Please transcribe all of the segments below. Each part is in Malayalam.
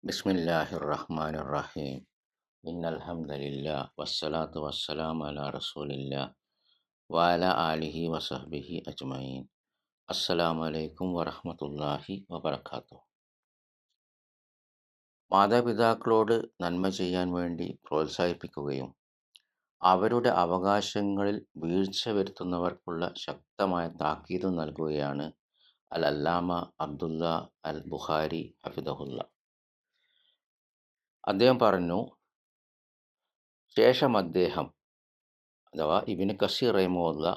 ബിസ്മില്ലാഹിർ റഹ്മാനിർ റഹീം. ഇന്നൽ ഹംദലില്ലാഹ് വസ്സലാത്തു വസ്സലാമു അലാ റസൂലില്ലാഹ് വഅലാ ആലിഹി വസഹ്ബിഹി അജ്മഈൻ. അസ്സലാമു അലൈക്കും വറഹ്മത്തുള്ളാഹി വബറകാതുഹു. മാതാപിതാക്കളോട് നന്മ ചെയ്യാൻ വേണ്ടി പ്രോത്സാഹിപ്പിക്കുകയും അവരുടെ അവകാശങ്ങളിൽ വീഴ്ച വരുത്തുന്നവർക്കുള്ള ശക്തമായ താക്കീത് നൽകുകയാണ് അൽ-അല്ലാമ അബ്ദുല്ല അൽ ബുഖാരി ഹഫിദഹുല്ല. അദ്ദേഹം പറഞ്ഞു, ശേഷം അദ്ദേഹം അഥവാ ഇബ്നു കസീർ റഹിമഹുല്ല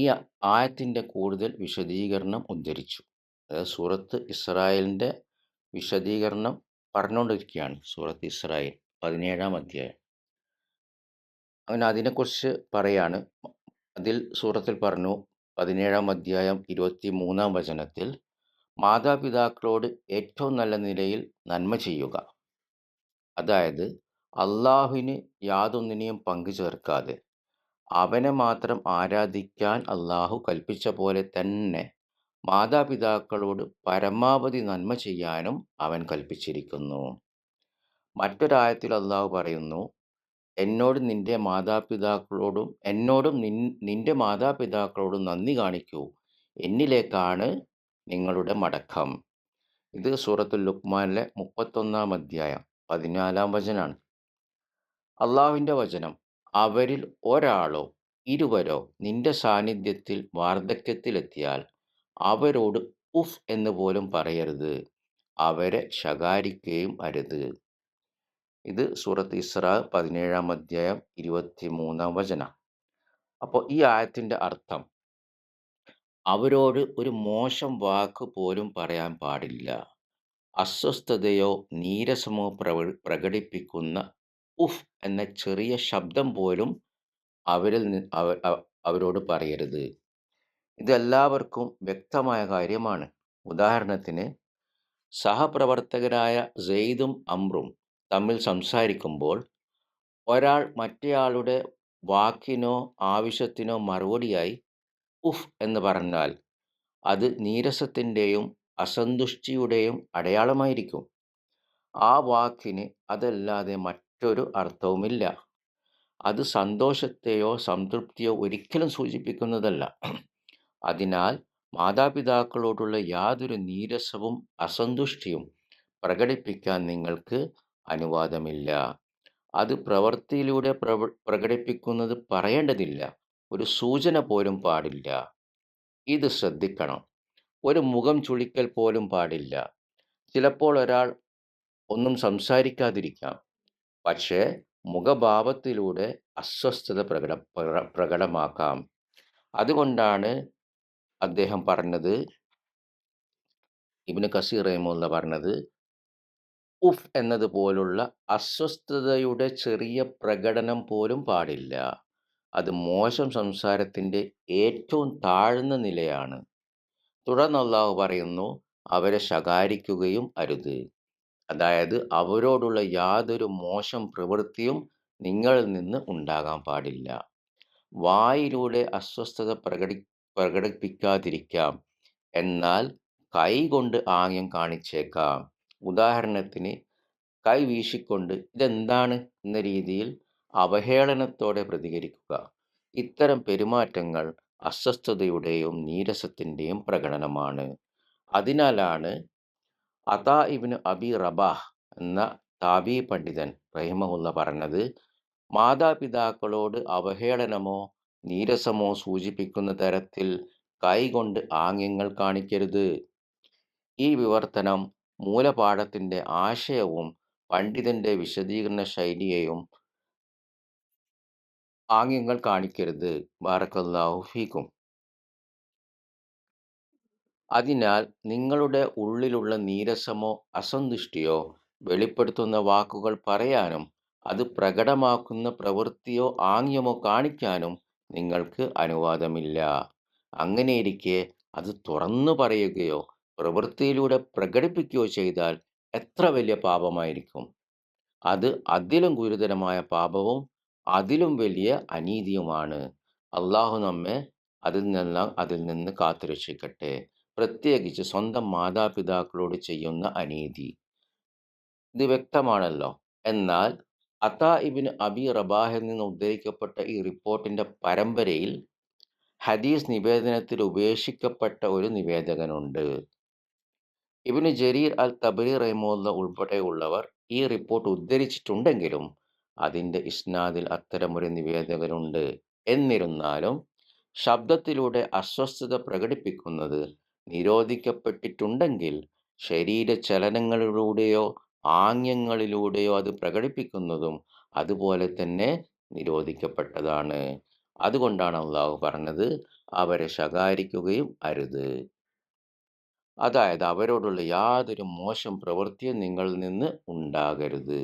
ഈ ആയത്തിൻ്റെ കൂടുതൽ വിശദീകരണം ഉദ്ധരിച്ചു. അതായത് സൂറത്ത് ഇസ്രായേലിൻ്റെ വിശദീകരണം പറഞ്ഞുകൊണ്ടിരിക്കുകയാണ്. സൂറത്ത് ഇസ്രായേൽ 17-ാം അധ്യായം. അങ്ങനെ അതിനെക്കുറിച്ച് പറയാണ്. അതിൽ സൂറത്തിൽ പറഞ്ഞു, 17-ാം അധ്യായം 23-ാം വചനത്തിൽ, മാതാപിതാക്കളോട് ഏറ്റവും നല്ല നിലയിൽ നന്മ ചെയ്യുക, അതായത് അള്ളാഹുവിന് യാതൊന്നിനെയും പങ്കു ചേർക്കാതെ അവനെ മാത്രം ആരാധിക്കാൻ അള്ളാഹു കൽപ്പിച്ച പോലെ തന്നെ മാതാപിതാക്കളോട് പരമാവധി നന്മ ചെയ്യാനും അവൻ കൽപ്പിച്ചിരിക്കുന്നു. മറ്റൊരായത്തിൽ അള്ളാഹു പറയുന്നു, എന്നോടും നിന്റെ മാതാപിതാക്കളോടും നന്ദി കാണിക്കൂ, എന്നിലേക്കാണ് നിങ്ങളുടെ മടക്കം. ഇത് സൂറത്തുൽ ലുഖ്മാനിലെ 31-ാം അധ്യായം 14-ാം വചനാണ്. അള്ളാഹുവിൻ്റെ വചനം, അവരിൽ ഒരാളോ ഇരുവരോ നിന്റെ സാന്നിധ്യത്തിൽ വാർദ്ധക്യത്തിലെത്തിയാൽ അവരോട് ഉഫ് എന്ന് പോലും പറയരുത്, അവരെ ശകാരിക്കുകയും അരുത്. ഇത് സൂറത്ത് ഇസ്രാ 17-ാം അധ്യായം 23-ാം വചനം. അപ്പോൾ ഈ ആയത്തിൻ്റെ അർത്ഥം, അവരോട് ഒരു മോശം വാക്ക് പോലും പറയാൻ പാടില്ല. അസ്വസ്ഥതയോ നീരസമോ പ്രകടിപ്പിക്കുന്ന ഉഫ് എന്ന ചെറിയ ശബ്ദം പോലും അവരോട് പറയരുത്. ഇതെല്ലാവർക്കും വ്യക്തമായ കാര്യമാണ്. ഉദാഹരണത്തിന്, സഹപ്രവർത്തകരായ സെയ്ദും അംറും തമ്മിൽ സംസാരിക്കുമ്പോൾ ഒരാൾ മറ്റേയാളുടെ വാക്കിനോ ആവശ്യത്തിനോ മറുപടിയായി ഉഫ് എന്ന് പറഞ്ഞാൽ അത് നീരസത്തിൻ്റെയും അസന്തുഷ്ടിയുടെയും അടയാളമായിരിക്കും. ആ വാക്കിന് അതല്ലാതെ മറ്റൊരു അർത്ഥവുമില്ല. അത് സന്തോഷത്തെയോ സംതൃപ്തിയോ ഒരിക്കലും സൂചിപ്പിക്കുന്നതല്ല. അതിനാൽ മാതാപിതാക്കളോടുള്ള യാതൊരു നീരസവും അസന്തുഷ്ടിയും പ്രകടിപ്പിക്കാൻ നിങ്ങൾക്ക് അനുവാദമില്ല. അത് പ്രവൃത്തിയിലൂടെ പ്രകടിപ്പിക്കുന്നത് പറയേണ്ടതില്ല. ഒരു സൂചന പോലും പാടില്ല. ഇത് ശ്രദ്ധിക്കണം. ഒരു മുഖം ചുളിക്കൽ പോലും പാടില്ല. ചിലപ്പോൾ ഒരാൾ ഒന്നും സംസാരിക്കാതിരിക്കാം, പക്ഷേ മുഖഭാവത്തിലൂടെ അസ്വസ്ഥത പ്രകടമാക്കാം. അതുകൊണ്ടാണ് അദ്ദേഹം പറഞ്ഞത്, ഇബ്നു കസീർ റഹിമഹുല്ല പറഞ്ഞത്, ഉഫ് എന്നതുപോലുള്ള അസ്വസ്ഥതയുടെ ചെറിയ പ്രകടനം പോലും പാടില്ല. അത് മോശം സംസാരത്തിൻ്റെ ഏറ്റവും താഴ്ന്ന നിലയാണ്. തുടർന്ന് അള്ളാഹു പറയുന്നു, അവരെ ശകാരിക്കുകയും അരുത്. അതായത് അവരോടുള്ള യാതൊരു മോശം പ്രവൃത്തിയും നിങ്ങളിൽ നിന്ന് ഉണ്ടാകാൻ പാടില്ല. വായിലൂടെ അസ്വസ്ഥത പ്രകടിപ്പിക്കാതിരിക്കാം, എന്നാൽ കൈ കൊണ്ട് ആംഗ്യം കാണിച്ചേക്കാം. ഉദാഹരണത്തിന്, കൈ വീശിക്കൊണ്ട് ഇതെന്താണ് എന്ന രീതിയിൽ അവഹേളനത്തോടെ പ്രതികരിക്കുക. ഇത്തരം പെരുമാറ്റങ്ങൾ അസ്വസ്ഥതയുടെയും നീരസത്തിൻ്റെയും പ്രകടനമാണ്. അതിനാലാണ് അതാ ഇബ്നു അബി റബാഹ് എന്ന താബീ പണ്ഡിതൻ റഹിമഹുല്ല പറഞ്ഞത്, മാതാപിതാക്കളോട് അവഹേളനമോ നീരസമോ സൂചിപ്പിക്കുന്ന തരത്തിൽ കൈകൊണ്ട് ആംഗ്യങ്ങൾ കാണിക്കരുത്. ഈ വിവർത്തനം മൂലപാഠത്തിൻ്റെ ആശയവും പണ്ഡിതന്റെ വിശദീകരണ ശൈലിയെയും ആംഗ്യങ്ങൾ കാണിക്കരുത്. ബാറക്കല്ലാഹു ഫീക്കും. അതിനാൽ നിങ്ങളുടെ ഉള്ളിലുള്ള നീരസമോ അസന്തുഷ്ടിയോ വെളിപ്പെടുത്തുന്ന വാക്കുകൾ പറയാനും അത് പ്രകടമാക്കുന്ന പ്രവൃത്തിയോ ആംഗ്യമോ കാണിക്കാനും നിങ്ങൾക്ക് അനുവാദമില്ല. അങ്ങനെയിരിക്കെ അത് തുറന്നു പറയുകയോ പ്രവൃത്തിയിലൂടെ പ്രകടിപ്പിക്കുകയോ ചെയ്താൽ എത്ര വലിയ പാപമായിരിക്കും. അത് അതിലും ഗുരുതരമായ പാപവും അതിലും വലിയ അനീതിയുമാണ്. അള്ളാഹു നമ്മെ അതിൽ നിന്ന് കാത്തുരക്ഷിക്കട്ടെ. പ്രത്യേകിച്ച് സ്വന്തം മാതാപിതാക്കളോട് ചെയ്യുന്ന അനീതി. ഇത് വ്യക്തമാണല്ലോ. എന്നാൽ അതാ ഇബ്നു അബി റബാഹിൽ നിന്ന് ഉദ്ധരിക്കപ്പെട്ട ഈ റിപ്പോർട്ടിന്റെ പരമ്പരയിൽ ഹദീസ് നിവേദനത്തിൽ ഉപേക്ഷിക്കപ്പെട്ട ഒരു നിവേദകനുണ്ട്. ഇബ്നു ജരീർ അൽ തബരി റഹിമഹുല്ല ഉൾപ്പെടെയുള്ളവർ ഈ റിപ്പോർട്ട് ഉദ്ധരിച്ചിട്ടുണ്ടെങ്കിലും അതിന്റെ ഇസ്നാദിൽ അത്തരമൊരു നിവേദകനുണ്ട്. എന്നിരുന്നാലും ശബ്ദത്തിലൂടെ അസ്വസ്ഥത പ്രകടിപ്പിക്കുന്നത് നിരോധിക്കപ്പെട്ടിട്ടുണ്ടെങ്കിൽ ശരീരചലനങ്ങളിലൂടെയോ ആംഗ്യങ്ങളിലൂടെയോ അത് പ്രകടിപ്പിക്കുന്നതും അതുപോലെ തന്നെ നിരോധിക്കപ്പെട്ടതാണ്. അതുകൊണ്ടാണ് അള്ളാഹു പറഞ്ഞത്, അവരെ ശകാരിക്കുകയും അരുത്. അതായത് അവരോടുള്ള യാതൊരു മോശം പ്രവൃത്തിയും നിങ്ങളിൽ നിന്ന് ഉണ്ടാകരുത്.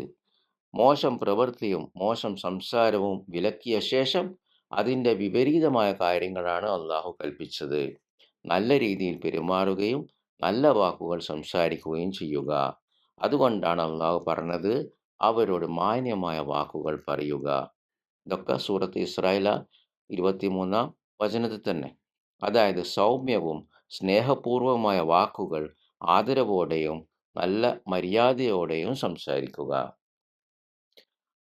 മോശം പ്രവൃത്തിയും മോശം സംസാരവും വിലക്കിയ ശേഷം അതിൻ്റെ വിപരീതമായ കാര്യങ്ങളാണ് അള്ളാഹു കൽപ്പിച്ചത്. നല്ല രീതിയിൽ പെരുമാറുകയും നല്ല വാക്കുകൾ സംസാരിക്കുകയും ചെയ്യുക. അതുകൊണ്ടാണ് അള്ളാഹു പറഞ്ഞത്, അവരോട് മാന്യമായ വാക്കുകൾ പറയുക. ഇതൊക്കെ സൂറത്ത് ഇസ്രായേൽ 23 വചനത്തിൽ തന്നെ. അതായത് സൗമ്യവും സ്നേഹപൂർവമായ വാക്കുകൾ ആദരവോടെയും നല്ല മര്യാദയോടെയും സംസാരിക്കുക.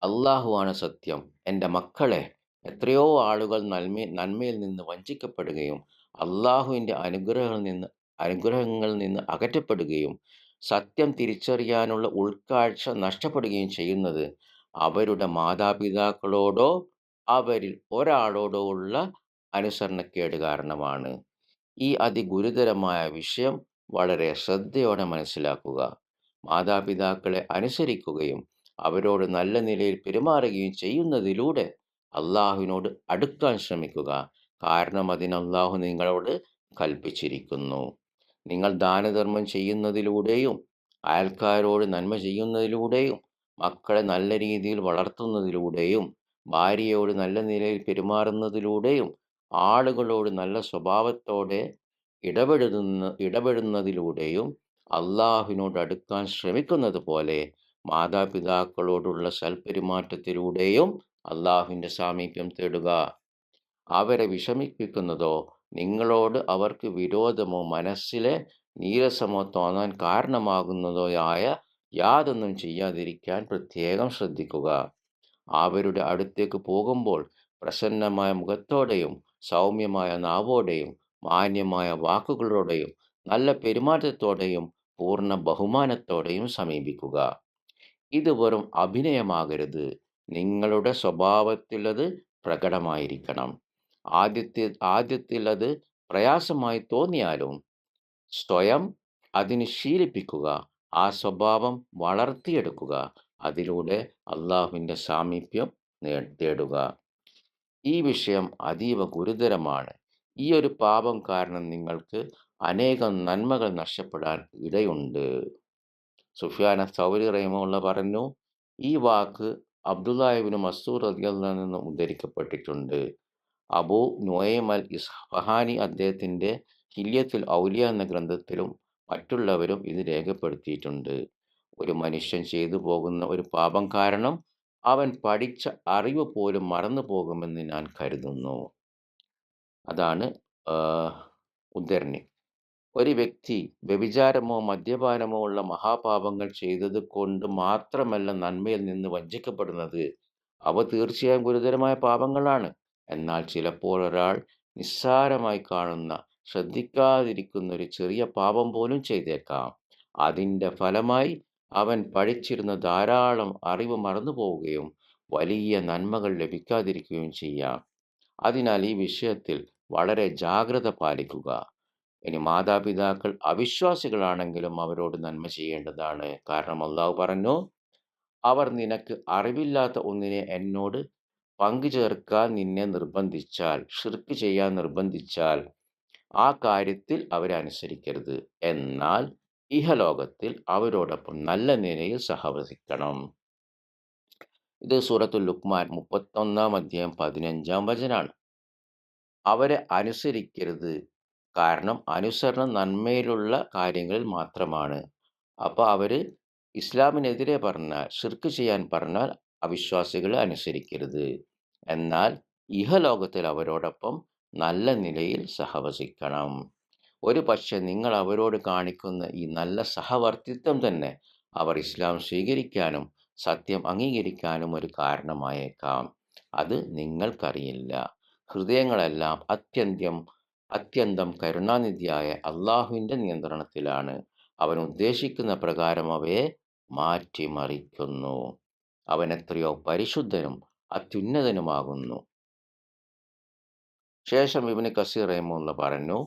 അള്ളാഹുവാണ് സത്യം. എൻ്റെ മക്കളെ, എത്രയോ ആളുകൾ നന്മയിൽ നിന്ന് വഞ്ചിക്കപ്പെടുകയും അള്ളാഹുവിൻ്റെ അനുഗ്രഹങ്ങളിൽ നിന്ന് അകറ്റപ്പെടുകയും സത്യം തിരിച്ചറിയാനുള്ള ഉൾക്കാഴ്ച നഷ്ടപ്പെടുകയും ചെയ്യുന്നത് അവരുടെ മാതാപിതാക്കളോടോ അവരിൽ ഒരാളോടോ ഉള്ള അനുസരണക്കേട് കാരണമാണ്. ഈ അതിഗുരുതരമായ വിഷയം വളരെ ശ്രദ്ധയോടെ മനസ്സിലാക്കുക. മാതാപിതാക്കളെ അനുസരിക്കുകയും അവരോട് നല്ല നിലയിൽ പെരുമാറുകയും ചെയ്യുന്നതിലൂടെ അള്ളാഹുവിനോട് അടുക്കാൻ ശ്രമിക്കുക. കാരണം അതിന് അള്ളാഹു നിങ്ങളോട് കൽപ്പിച്ചിരിക്കുന്നു. നിങ്ങൾ ദാനധർമ്മം ചെയ്യുന്നതിലൂടെയും അയൽക്കാരോട് നന്മ ചെയ്യുന്നതിലൂടെയും മക്കളെ നല്ല രീതിയിൽ വളർത്തുന്നതിലൂടെയും ഭാര്യയോട് നല്ല നിലയിൽ പെരുമാറുന്നതിലൂടെയും ആളുകളോട് നല്ല സ്വഭാവത്തോടെ ഇടപെടുന്നതിലൂടെയും അള്ളാഹുവിനോട് അടുക്കാൻ ശ്രമിക്കുന്നത് പോലെ മാതാപിതാക്കളോടുള്ള സൽപെരുമാറ്റത്തിലൂടെയും അള്ളാഹുവിൻ്റെ സാമീപ്യം തേടുക. അവരെ വിഷമിപ്പിക്കുന്നതോ നിങ്ങളോട് അവർക്ക് വിരോധമോ മനസ്സിലെ നീരസമോ തോന്നാൻ കാരണമാകുന്നതോ ആയ യാതൊന്നും ചെയ്യാതിരിക്കാൻ പ്രത്യേകം ശ്രദ്ധിക്കുക. അവരുടെ അടുത്തേക്ക് പോകുമ്പോൾ പ്രസന്നമായ മുഖത്തോടെയും സൗമ്യമായ നാവോടെയും മാന്യമായ വാക്കുകളോടെയും നല്ല പെരുമാറ്റത്തോടെയും പൂർണ്ണ ബഹുമാനത്തോടെയും സമീപിക്കുക. ഇത് വെറും അഭിനയമാകരുത്. നിങ്ങളുടെ സ്വഭാവത്തിൽ അത് പ്രകടമായിരിക്കണം. ആദ്യത്തിൽ അത് പ്രയാസമായി തോന്നിയാലും സ്വയം അതിന് ശീലിപ്പിക്കുക. ആ സ്വഭാവം വളർത്തിയെടുക്കുക. അതിലൂടെ അള്ളാഹുവിൻ്റെ സാമീപ്യം തേടുക. ഈ വിഷയം അതീവ ഗുരുതരമാണ്. ഈ ഒരു പാപം കാരണം നിങ്ങൾക്ക് അനേകം നന്മകൾ നഷ്ടപ്പെടാൻ ഇടയുണ്ട്. സുഫിയാൻ സൗരി റഹിമഹുള്ള പറഞ്ഞു, ഈ വാക്ക് അബ്ദുല്ലാഹി ഇബ്നു മസ്ഊദ് റളിയല്ലാഹു അൻഹു നിന്ന് ഉദ്ധരിക്കപ്പെട്ടിട്ടുണ്ട്. അബൂ നുഐം അൽ ഇസ്ഫഹാനി അദ്ദേഹത്തിൻ്റെ ഹില്യത്തുൽ ഔലിയ എന്ന ഗ്രന്ഥത്തിലും മറ്റുള്ളവരും ഇത് രേഖപ്പെടുത്തിയിട്ടുണ്ട്. ഒരു മനുഷ്യൻ ചെയ്തു പോകുന്ന ഒരു പാപം കാരണം അവൻ പഠിച്ച അറിവ് പോലും മറന്നു പോകുമെന്ന് ഞാൻ കരുതുന്നു. അതാണ് ഉദ്ധരണി. ഒരു വ്യക്തി വ്യഭിചാരമോ മദ്യപാനമോ ഉള്ള മഹാപാപങ്ങൾ ചെയ്തത് കൊണ്ട് മാത്രമല്ല നന്മയിൽ നിന്ന് വഞ്ചിക്കപ്പെടുന്നത്. അവ തീർച്ചയായും ഗുരുതരമായ പാപങ്ങളാണ്. എന്നാൽ ചിലപ്പോൾ ഒരാൾ നിസ്സാരമായി കാണുന്ന, ശ്രദ്ധിക്കാതിരിക്കുന്ന ഒരു ചെറിയ പാപം പോലും ചെയ്തേക്കാം. അതിൻ്റെ ഫലമായി അവൻ പഠിച്ചിരുന്ന ധാരാളം അറിവ് മറന്നു പോവുകയും വലിയ നന്മകൾ ലഭിക്കാതിരിക്കുകയും ചെയ്യാം. അതിനാൽ ഈ വിഷയത്തിൽ വളരെ ജാഗ്രത പാലിക്കുക. ഇനി മാതാപിതാക്കൾ അവിശ്വാസികളാണെങ്കിലും അവരോട് നന്മ ചെയ്യേണ്ടതാണ്. കാരണം അള്ളാഹു പറഞ്ഞു, അവർ നിനക്ക് അറിവില്ലാത്ത ഒന്നിനെ എന്നോട് പങ്കുചേർക്കാൻ നിന്നെ നിർബന്ധിച്ചാൽ, ഷിർക്ക് ചെയ്യാൻ നിർബന്ധിച്ചാൽ ആ കാര്യത്തിൽ അവരെ അനുസരിക്കരുത്. എന്നാൽ ഇഹലോകത്തിൽ അവരോടൊപ്പം നല്ല നിലയിൽ സഹവസിക്കണം. ഇത് സൂറത്തുൽ ലുഖ്മാൻ 31 അധ്യായം 15 വചനാണ്. അവരെ അനുസരിക്കരുത്. കാരണം അനുസരണം നന്മയിലുള്ള കാര്യങ്ങളിൽ മാത്രമാണ്. അപ്പോൾ അവർ ഇസ്ലാമിനെതിരെ പറഞ്ഞാൽ, ഷിർക്ക് ചെയ്യാൻ പറഞ്ഞാൽ അവിശ്വാസികളെ അനുസരിക്കരുത്. എന്നാൽ ഇഹലോകത്തിൽ അവരോടൊപ്പം നല്ല നിലയിൽ സഹവസിക്കണം. ഒരു പക്ഷെ നിങ്ങൾ അവരോട് കാണിക്കുന്ന ഈ നല്ല സഹവർത്തിത്വം തന്നെ അവർ ഇസ്ലാം സ്വീകരിക്കാനും സത്യം അംഗീകരിക്കാനും ഒരു കാരണമായേക്കാം. അത് നിങ്ങൾക്കറിയില്ല. ഹൃദയങ്ങളെല്ലാം അത്യന്തം കരുണാനിധിയായ അള്ളാഹുവിൻ്റെ നിയന്ത്രണത്തിലാണ്. അവൻ ഉദ്ദേശിക്കുന്ന പ്രകാരം അവയെ മാറ്റിമറിക്കുന്നു. അവൻ എത്രയോ പരിശുദ്ധനും അത്യുന്നതനുമാകുന്നു. ശേഷം ഇബ്നു കസീർ റഹിമഹുല്ലാഹ് പറഞ്ഞു,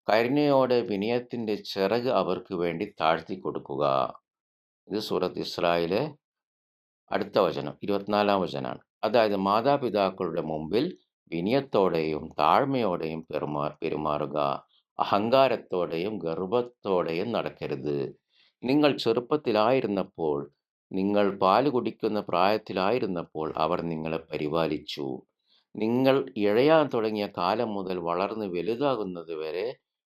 കരുണയോടെ വിനയത്തിൻ്റെ ചിറക് അവർക്ക് വേണ്ടി താഴ്ത്തിക്കൊടുക്കുക. ഇത് സൂറത്ത് ഇസ്രായിലെ അടുത്ത വചനം 24-ാം വചനമാണ്. അതായത് മാതാപിതാക്കളുടെ മുമ്പിൽ വിനയത്തോടെയും താഴ്മയോടെയും പെരുമാറുക. അഹങ്കാരത്തോടെയും ഗർവത്തോടെയും നടക്കരുത്. നിങ്ങൾ ചെറുപ്പത്തിലായിരുന്നപ്പോൾ, നിങ്ങൾ പാല് കുടിക്കുന്ന പ്രായത്തിലായിരുന്നപ്പോൾ അവർ നിങ്ങളെ പരിപാലിച്ചു. നിങ്ങൾ ഇഴയാൻ തുടങ്ങിയ കാലം മുതൽ വളർന്ന് വലുതാകുന്നത് വരെ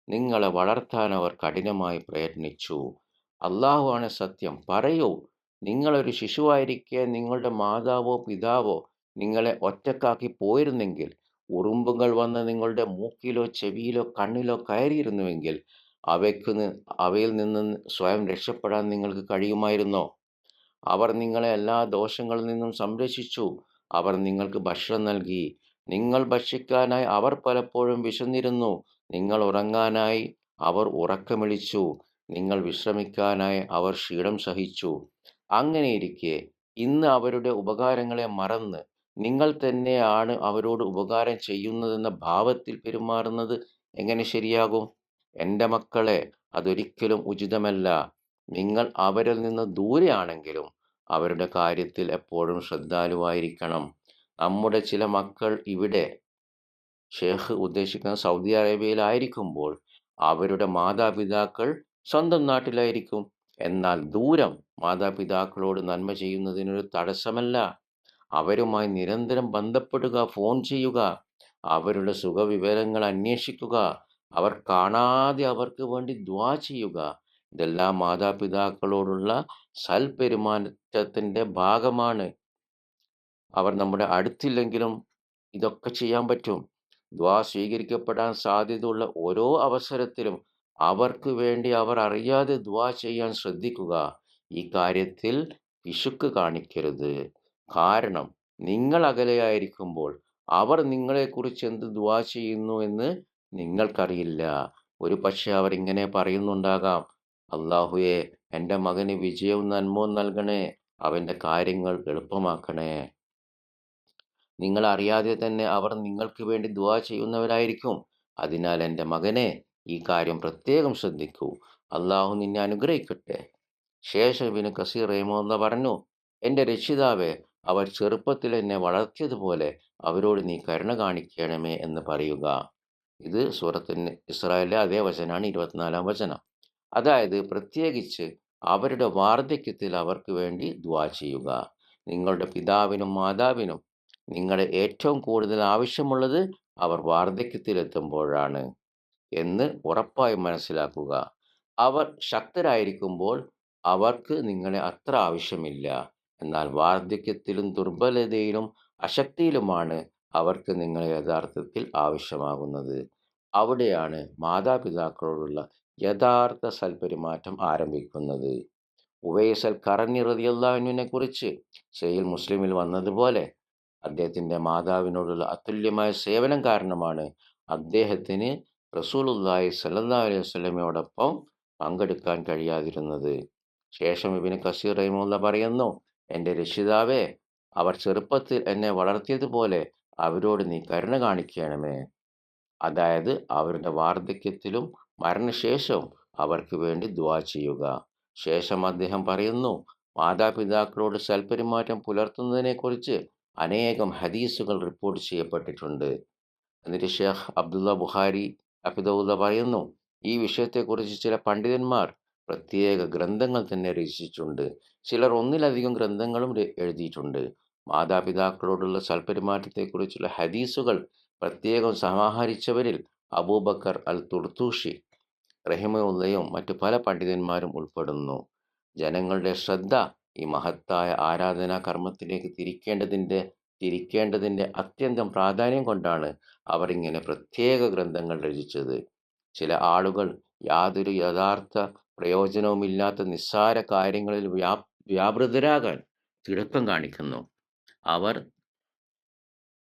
നിങ്ങളെ വളർത്താൻ അവർ കഠിനമായി പ്രയത്നിച്ചു. അള്ളാഹുവാണ് സത്യം. പറയൂ, നിങ്ങളൊരു ശിശുവായിരിക്കെ നിങ്ങളുടെ മാതാവോ പിതാവോ നിങ്ങളെ ഒറ്റക്കാക്കി പോയിരുന്നെങ്കിൽ, ഉറുമ്പുകൾ വന്ന് നിങ്ങളുടെ മൂക്കിലോ ചെവിയിലോ കണ്ണിലോ കയറിയിരുന്നുവെങ്കിൽ അവയിൽ നിന്ന് സ്വയം രക്ഷപ്പെടാൻ നിങ്ങൾക്ക് കഴിയുമായിരുന്നോ? അവർ നിങ്ങളെ എല്ലാ ദോഷങ്ങളിൽ നിന്നും സംരക്ഷിച്ചു. അവർ നിങ്ങൾക്ക് ഭക്ഷണം നൽകി. നിങ്ങൾ ഭക്ഷിക്കാനായി അവർ പലപ്പോഴും വിശന്നിരുന്നു. നിങ്ങൾ ഉറങ്ങാനായി അവർ ഉറക്കമിളിച്ചു. നിങ്ങൾ വിശ്രമിക്കാനായി അവർ ക്ഷീണം സഹിച്ചു. അങ്ങനെയിരിക്കെ ഇന്ന് അവരുടെ ഉപകാരങ്ങളെ മറന്ന് നിങ്ങൾ തന്നെയാണ് അവരോട് ഉപകാരം ചെയ്യുന്നതെന്ന ഭാവത്തിൽ പെരുമാറുന്നത് എങ്ങനെ ശരിയാകും? എൻ്റെ മക്കളെ, അതൊരിക്കലും ഉചിതമല്ല. നിങ്ങൾ അവരിൽ നിന്ന് ദൂരെയാണെങ്കിലും അവരുടെ കാര്യത്തിൽ എപ്പോഴും ശ്രദ്ധാലുവായിരിക്കണം. നമ്മുടെ ചില മക്കൾ ഇവിടെ, ഷേഖ് ഉദ്ദേശിക്കുന്ന സൗദി അറേബ്യയിലായിരിക്കുമ്പോൾ അവരുടെ മാതാപിതാക്കൾ സ്വന്തം നാട്ടിലായിരിക്കും. എന്നാൽ ദൂരം മാതാപിതാക്കളോട് നന്മ ചെയ്യുന്നതിനൊരു തടസ്സമല്ല. അവരുമായി നിരന്തരം ബന്ധപ്പെടുക, ഫോൺ ചെയ്യുക, അവരുടെ സുഖവിവരങ്ങൾ അന്വേഷിക്കുക, അവർ കാണാതെ അവർക്ക് വേണ്ടി ദുആ ചെയ്യുക. ഇതെല്ലാം മാതാപിതാക്കളോടുള്ള സൽപെരുമാറ്റത്തിൻ്റെ ഭാഗമാണ്. അവർ നമ്മുടെ അടുത്തില്ലെങ്കിലും ഇതൊക്കെ ചെയ്യാൻ പറ്റും. ദുആ സ്വീകരിക്കപ്പെടാൻ സാധ്യതയുള്ള ഓരോ അവസരത്തിലും അവർക്ക് വേണ്ടി അവർ അറിയാതെ ദുആ ചെയ്യാൻ ശ്രദ്ധിക്കുക. ഈ കാര്യത്തിൽ പിശുക്ക് കാണിക്കരുത്. കാരണം നിങ്ങൾ അകലെയായിരിക്കുമ്പോൾ അവർ നിങ്ങളെക്കുറിച്ച് എന്ത് ദുആ ചെയ്യുന്നു എന്ന് നിങ്ങൾക്കറിയില്ല. ഒരു പക്ഷേ അവർ ഇങ്ങനെ പറയുന്നുണ്ടാകാം, അല്ലാഹുവേ, എൻ്റെ മകന് വിജയവും നന്മയും നൽകണേ, അവൻ്റെ കാര്യങ്ങൾ എളുപ്പമാക്കണേ. നിങ്ങൾ അറിയാതെ തന്നെ അവർ നിങ്ങൾക്ക് വേണ്ടി ദുആ ചെയ്യുന്നവരായിരിക്കും. അതിനാൽ എൻ്റെ മകനെ, ഈ കാര്യം പ്രത്യേകം ശ്രദ്ധിക്കൂ. അള്ളാഹു നിന്നെ അനുഗ്രഹിക്കട്ടെ. ശേഷം ഇബ്നു കസീർ റഹിമഹുല്ലാഹ് പറഞ്ഞു, എൻ്റെ രക്ഷിതാവേ, അവർ ചെറുപ്പത്തിൽ എന്നെ വളർത്തിയതുപോലെ അവരോട് നീ കരുണ കാണിക്കണമേ എന്ന് പറയുക. ഇത് സൂറത്ത് ഇസ്രായേലിലെ അതേ വചനമാണ്, 24-ാം വചനം. അതായത് പ്രത്യേകിച്ച് അവരുടെ വാർദ്ധക്യത്തിൽ അവർക്ക് വേണ്ടി ദുആ ചെയ്യുക. നിങ്ങളുടെ പിതാവിനും മാതാവിനും നിങ്ങളെ ഏറ്റവും കൂടുതൽ ആവശ്യമുള്ളത് അവർ വാർദ്ധക്യത്തിലെത്തുമ്പോഴാണ് എന്ന് ഉറപ്പായും മനസ്സിലാക്കുക. അവർ ശക്തരായിരിക്കുമ്പോൾ അവർക്ക് നിങ്ങളെ അത്ര ആവശ്യമില്ല. എന്നാൽ വാർദ്ധക്യത്തിലും ദുർബലതയിലും അശക്തിയിലുമാണ് അവർക്ക് നിങ്ങളെ യഥാർത്ഥത്തിൽ ആവശ്യമാകുന്നത്. അവിടെയാണ് മാതാപിതാക്കളോടുള്ള യഥാർത്ഥ സൽപെരുമാറ്റം ആരംഭിക്കുന്നത്. ഉവൈസ് അൽ ഖറനി റളിയല്ലാഹു അൻഹുവിനെ കുറിച്ച് സഹീഹ് മുസ്ലിമിൽ വന്നതുപോലെ അദ്ദേഹത്തിൻ്റെ മാതാവിനോടുള്ള അതുല്യമായ സേവനം കാരണമാണ് അദ്ദേഹത്തിന് റസൂലുള്ളാഹി സ്വല്ലല്ലാഹു അലൈഹി വസല്ലമയോടൊപ്പം പങ്കെടുക്കാൻ കഴിയാതിരുന്നത്. ശേഷം ഇബ്നു കസീർ റഹിമഹുല്ലാഹ് പറയുന്നു, എൻ്റെ രക്ഷിതാവേ, അവർ ചെറുപ്പത്തിൽ എന്നെ വളർത്തിയതുപോലെ അവരോട് നീ കരുണ കാണിക്കണമേ. അതായത് അവരുടെ വാർദ്ധക്യത്തിലും മരണശേഷവും അവർക്ക് വേണ്ടി ദുആ ചെയ്യുക. ശേഷം അദ്ദേഹം പറയുന്നു, മാതാപിതാക്കളോട് സൽപെരുമാറ്റം പുലർത്തുന്നതിനെക്കുറിച്ച് അനേകം ഹദീസുകൾ റിപ്പോർട്ട് ചെയ്യപ്പെട്ടിട്ടുണ്ട്. എന്നിട്ട് ഷേഖ് അബ്ദുള്ള ബുഖാരി ഹഫിദഹുല്ല പറയുന്നു, ഈ വിഷയത്തെക്കുറിച്ച് ചില പണ്ഡിതന്മാർ പ്രത്യേക ഗ്രന്ഥങ്ങൾ തന്നെ രചിച്ചിട്ടുണ്ട്. ചിലർ ഒന്നിലധികം ഗ്രന്ഥങ്ങളും എഴുതിയിട്ടുണ്ട്. മാതാപിതാക്കളോടുള്ള സൽപെരുമാറ്റത്തെക്കുറിച്ചുള്ള ഹദീസുകൾ പ്രത്യേകം സമാഹരിച്ചവരിൽ അബൂബക്കർ അൽ തുർത്തൂഷി റഹിമഹുല്ലയും മറ്റു പല പണ്ഡിതന്മാരും ഉൾപ്പെടുന്നു. ജനങ്ങളുടെ ശ്രദ്ധ ഈ മഹത്തായ ആരാധനാ കർമ്മത്തിലേക്ക് തിരിക്കേണ്ടതിൻ്റെ അത്യന്തം പ്രാധാന്യം കൊണ്ടാണ് അവർ ഇങ്ങനെ പ്രത്യേക ഗ്രന്ഥങ്ങൾ രചിച്ചത്. ചില ആളുകൾ യാതൊരു യഥാർത്ഥ പ്രയോജനവുമില്ലാത്ത നിസ്സാര കാര്യങ്ങളിൽ വ്യാപൃതരാകാൻ തിടുക്കം കാണിക്കുന്നു. അവർ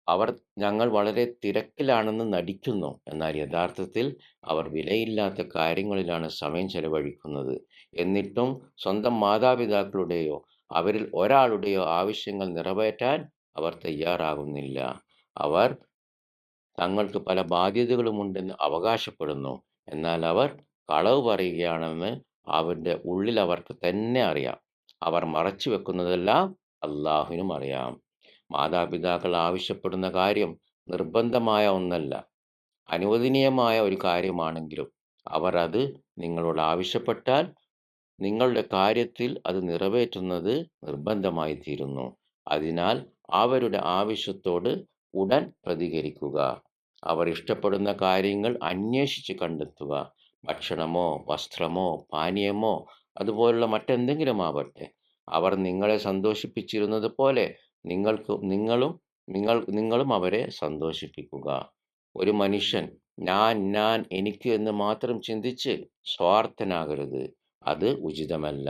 അവർ ഞങ്ങൾ വളരെ തിരക്കിലാണെന്ന് നടിക്കുന്നു. എന്നാൽ യഥാർത്ഥത്തിൽ അവർ വിലയില്ലാത്ത കാര്യങ്ങളിലാണ് സമയം ചെലവഴിക്കുന്നത്. എന്നിട്ടും സ്വന്തം മാതാപിതാക്കളുടെയോ അവരിൽ ഒരാളുടെയോ ആവശ്യങ്ങൾ നിറവേറ്റാൻ അവർ തയ്യാറാകുന്നില്ല. അവർ തങ്ങൾക്ക് പല ബാധ്യതകളുമുണ്ടെന്ന് അവകാശപ്പെടുന്നു. എന്നാൽ അവർ കളവ് പറയുകയാണെന്ന് അവരുടെ ഉള്ളിൽ അവർക്ക് തന്നെ അറിയാം. അവർ മറച്ചു വെക്കുന്നതെല്ലാം അള്ളാഹുവിനും അറിയാം. മാതാപിതാക്കൾ ആവശ്യപ്പെടുന്ന കാര്യം നിർബന്ധമായ ഒന്നല്ല, അനുവദനീയമായ ഒരു കാര്യമാണെങ്കിലും അവർ അത് നിങ്ങളോട് ആവശ്യപ്പെട്ടാൽ നിങ്ങളുടെ കാര്യത്തിൽ അത് നിറവേറ്റുന്നത് നിർബന്ധമായി തീരുന്നു. അതിനാൽ അവരുടെ ആവശ്യത്തോട് ഉടൻ പ്രതികരിക്കുക. അവർ ഇഷ്ടപ്പെടുന്ന കാര്യങ്ങൾ അന്വേഷിച്ച് കണ്ടെത്തുക. ഭക്ഷണമോ വസ്ത്രമോ പാനീയമോ അതുപോലുള്ള മറ്റെന്തെങ്കിലും ആവട്ടെ, അവർ നിങ്ങളെ സന്തോഷിപ്പിച്ചിരുന്നത് പോലെ നിങ്ങളും അവരെ സന്തോഷിപ്പിക്കുക. ഒരു മനുഷ്യൻ ഞാൻ എനിക്ക് എന്ന് മാത്രം ചിന്തിച്ച് സ്വാർത്ഥനാകരുത്. അത് ഉചിതമല്ല.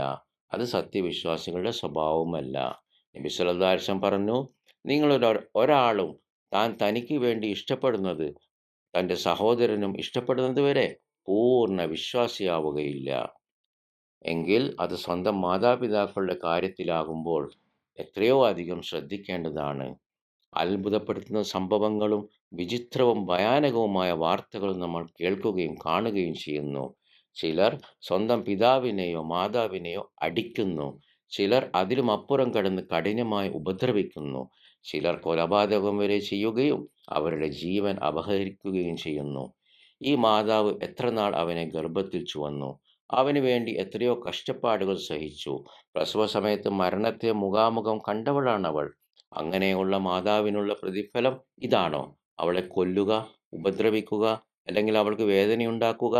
അത് സത്യവിശ്വാസികളുടെ സ്വഭാവവുമല്ല. നബി സല്ലല്ലാഹു അലൈഹി വസല്ലം പറഞ്ഞു, ഒരാളും തനിക്ക് വേണ്ടി ഇഷ്ടപ്പെടുന്നത് തൻ്റെ സഹോദരനും ഇഷ്ടപ്പെടുന്നത് വരെ പൂർണ്ണ വിശ്വാസിയാവുകയില്ല. എങ്കിൽ അത് സ്വന്തം മാതാപിതാക്കളുടെ കാര്യത്തിലാകുമ്പോൾ എത്രയോ അധികം ശ്രദ്ധിക്കേണ്ടതാണ്. അത്ഭുതപ്പെടുത്തുന്ന സംഭവങ്ങളും വിചിത്രവും ഭയാനകവുമായ വാർത്തകളും നമ്മൾ കേൾക്കുകയും കാണുകയും ചെയ്യുന്നു. ചിലർ സ്വന്തം പിതാവിനെയോ മാതാവിനെയോ അടിക്കുന്നു. ചിലർ അതിലും അപ്പുറം കടന്ന് കഠിനമായി ഉപദ്രവിക്കുന്നു. ചിലർ കൊലപാതകം വരെ ചെയ്യുകയും അവരുടെ ജീവൻ അപഹരിക്കുകയും ചെയ്യുന്നു. ഈ മാതാവ് എത്ര നാൾ അവനെ ഗർഭത്തിൽ ചുവന്നു, അവന് വേണ്ടി എത്രയോ കഷ്ടപ്പാടുകൾ സഹിച്ചു. പ്രസവ സമയത്ത് മരണത്തെ മുഖാമുഖം കണ്ടവളാണവൾ. അങ്ങനെയുള്ള മാതാവിനുള്ള പ്രതിഫലം ഇതാണോ? അവളെ കൊല്ലുക, ഉപദ്രവിക്കുക, അല്ലെങ്കിൽ അവൾക്ക് വേദനയുണ്ടാക്കുക?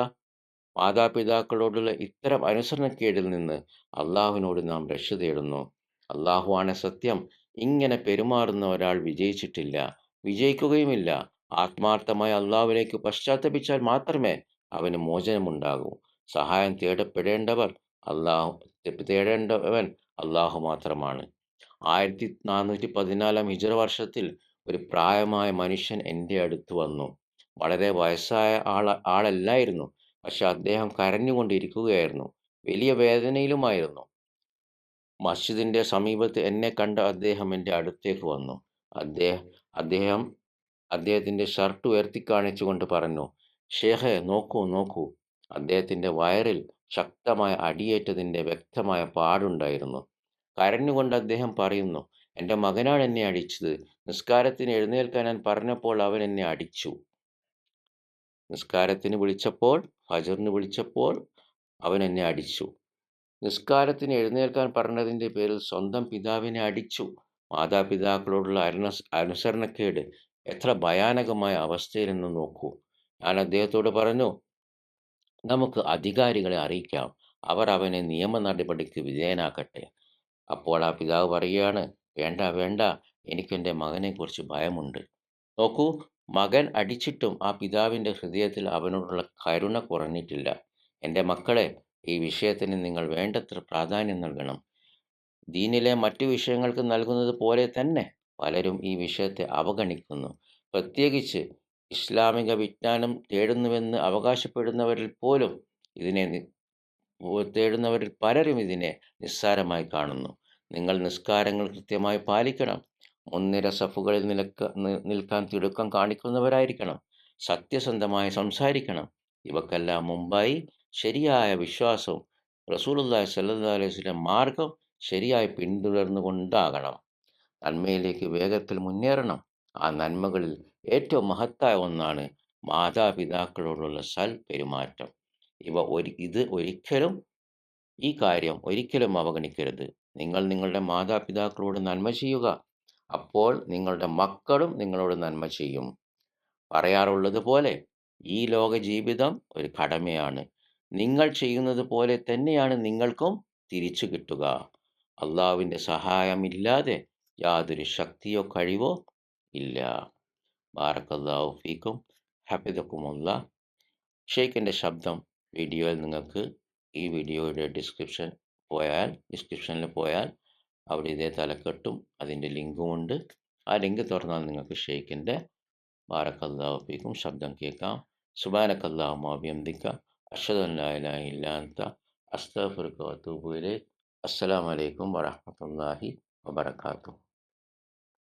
മാതാപിതാക്കളോടുള്ള ഇത്തരം അനുസരണക്കേടിൽ നിന്ന് അള്ളാഹുവിനോട് നാം രക്ഷ തേടുന്നു. അള്ളാഹുവാണ് സത്യം. ഇങ്ങനെ പെരുമാറുന്ന ഒരാൾ വിജയിച്ചിട്ടില്ല, വിജയിക്കുകയുമില്ല. ആത്മാർത്ഥമായി അള്ളാഹുവിലേക്ക് പശ്ചാത്തപിച്ചാൽ മാത്രമേ അവന് മോചനമുണ്ടാകൂ. സഹായം തേടേണ്ടവൻ അള്ളാഹു മാത്രമാണ്. 1414 ഹിജ്റ വർഷത്തിൽ ഒരു പ്രായമായ മനുഷ്യൻ എൻ്റെ അടുത്ത് വന്നു. വളരെ വയസ്സായ ആളല്ലായിരുന്നു. പക്ഷെ അദ്ദേഹം കരഞ്ഞുകൊണ്ടിരിക്കുകയായിരുന്നു. വലിയ വേദനയിലുമായിരുന്നു. മസ്ജിദിന്റെ സമീപത്ത് എന്നെ കണ്ട അദ്ദേഹം എൻ്റെ അടുത്തേക്ക് വന്നു. അദ്ദേഹം അദ്ദേഹത്തിൻ്റെ ഷർട്ട് ഉയർത്തിക്കാണിച്ചുകൊണ്ട് പറഞ്ഞു, ഷേഖേ, നോക്കൂ. അദ്ദേഹത്തിൻ്റെ വയറിൽ ശക്തമായ അടിയേറ്റതിൻ്റെ വ്യക്തമായ പാടുണ്ടായിരുന്നു. കരഞ്ഞുകൊണ്ട് അദ്ദേഹം പറയുന്നു, എൻ്റെ മകനാണ് എന്നെ അടിച്ചത്. നിസ്കാരത്തിന് എഴുന്നേൽക്കാൻ ഞാൻ പറഞ്ഞപ്പോൾ അവൻ എന്നെ അടിച്ചു. നിസ്കാരത്തിന് വിളിച്ചപ്പോൾ, ഫജറിന് വിളിച്ചപ്പോൾ അവൻ എന്നെ അടിച്ചു. നിസ്കാരത്തിന് എഴുന്നേൽക്കാൻ പറഞ്ഞതിൻ്റെ പേരിൽ സ്വന്തം പിതാവിനെ അടിച്ചു. മാതാപിതാക്കളോടുള്ള അനുസരണക്കേട് എത്ര ഭയാനകമായ അവസ്ഥയിലെന്ന് നോക്കൂ. ഞാൻ അദ്ദേഹത്തോട് പറഞ്ഞു, നമുക്ക് അധികാരികളെ അറിയിക്കാം, അവർ അവനെ നിയമ നടപടിക്ക് വിധേയനാക്കട്ടെ. അപ്പോൾ ആ പിതാവ് പറയുകയാണ്, വേണ്ട, എനിക്കെൻ്റെ മകനെക്കുറിച്ച് ഭയമുണ്ട്. നോക്കൂ, മകൻ അടിച്ചിട്ടും ആ പിതാവിൻ്റെ ഹൃദയത്തിൽ അവനോടുള്ള കരുണ കുറഞ്ഞിട്ടില്ല. എൻ്റെ മക്കളെ, ഈ വിഷയത്തിന് നിങ്ങൾ വേണ്ടത്ര പ്രാധാന്യം നൽകണം. ദീനിലെ മറ്റു വിഷയങ്ങൾക്ക് നൽകുന്നത് പോലെ തന്നെ പലരും ഈ വിഷയത്തെ അവഗണിക്കുന്നു. പ്രത്യേകിച്ച് ഇസ്ലാമിക വിജ്ഞാനം തേടുന്നുവെന്ന് അവകാശപ്പെടുന്നവരിൽ പലരും ഇതിനെ നിസ്സാരമായി കാണുന്നു. നിങ്ങൾ നിസ്കാരങ്ങൾ കൃത്യമായി പാലിക്കണം. മുൻനിര സഫുകളിൽ നിൽക്കാൻ തിടുക്കം കാണിക്കുന്നവരായിരിക്കണം. സത്യസന്ധമായി സംസാരിക്കണം. ഇവക്കെല്ലാം മുമ്പായി ശരിയായ വിശ്വാസവും റസൂലുള്ളാഹി സ്വല്ലല്ലാഹു അലൈഹി വസല്ലം മാർഗം ശരിയായി പിന്തുടർന്നുകൊണ്ടാകണം. നന്മയിലേക്ക് വേഗത്തിൽ മുന്നേറണം. ആ നന്മകളിൽ ഏറ്റവും മഹത്തായ ഒന്നാണ് മാതാപിതാക്കളോടുള്ള പെരുമാറ്റം. ഈ കാര്യം ഒരിക്കലും അവഗണിക്കരുത്. നിങ്ങൾ നിങ്ങളുടെ മാതാപിതാക്കളോട് നന്മ ചെയ്യുക. അപ്പോൾ നിങ്ങളുടെ മക്കളും നിങ്ങളോട് നന്മ ചെയ്യും. പറയാറുള്ളത് പോലെ ഈ ലോക ജീവിതം ഒരു കടമയാണ്. നിങ്ങൾ ചെയ്യുന്നത് പോലെ തന്നെയാണ് നിങ്ങൾക്കും തിരിച്ചു കിട്ടുക. അള്ളാഹുവിൻ്റെ സഹായമില്ലാതെ യാതൊരു ശക്തിയോ കഴിവോ ഇല്ല. ബാറക്കല്ലാഹു ഫീക്കും. ഹഫിദക്കുമുല്ലാ. ഷെയ്ഖിൻ്റെ ശബ്ദം വീഡിയോയിൽ നിങ്ങൾക്ക് ഈ വീഡിയോയുടെ ഡിസ്ക്രിപ്ഷനിൽ പോയാൽ അവിടെ ഇതേ തലക്കെട്ടും അതിൻ്റെ ലിങ്കുമുണ്ട്. ആ ലിങ്ക് തുറന്നാൽ നിങ്ങൾക്ക് ഷെയ്ഖിൻ്റെ ബാറക്കല്ലാഹു ഫീക്കും ശബ്ദം കേൾക്കാം. സുബ്ഹാനക്കല്ലാഹുമ്മ വബിഹംദിക അഷ്ഹദു അൻ ലാ ഇലാഹ ഇല്ലാ അൻത അസ്തഗ്ഫിറുക വഅതൂബു ഇലൈക്. അസ്സലാമു അലൈക്കും വറഹ്മത്തുള്ളാഹി വബറകാതുഹു.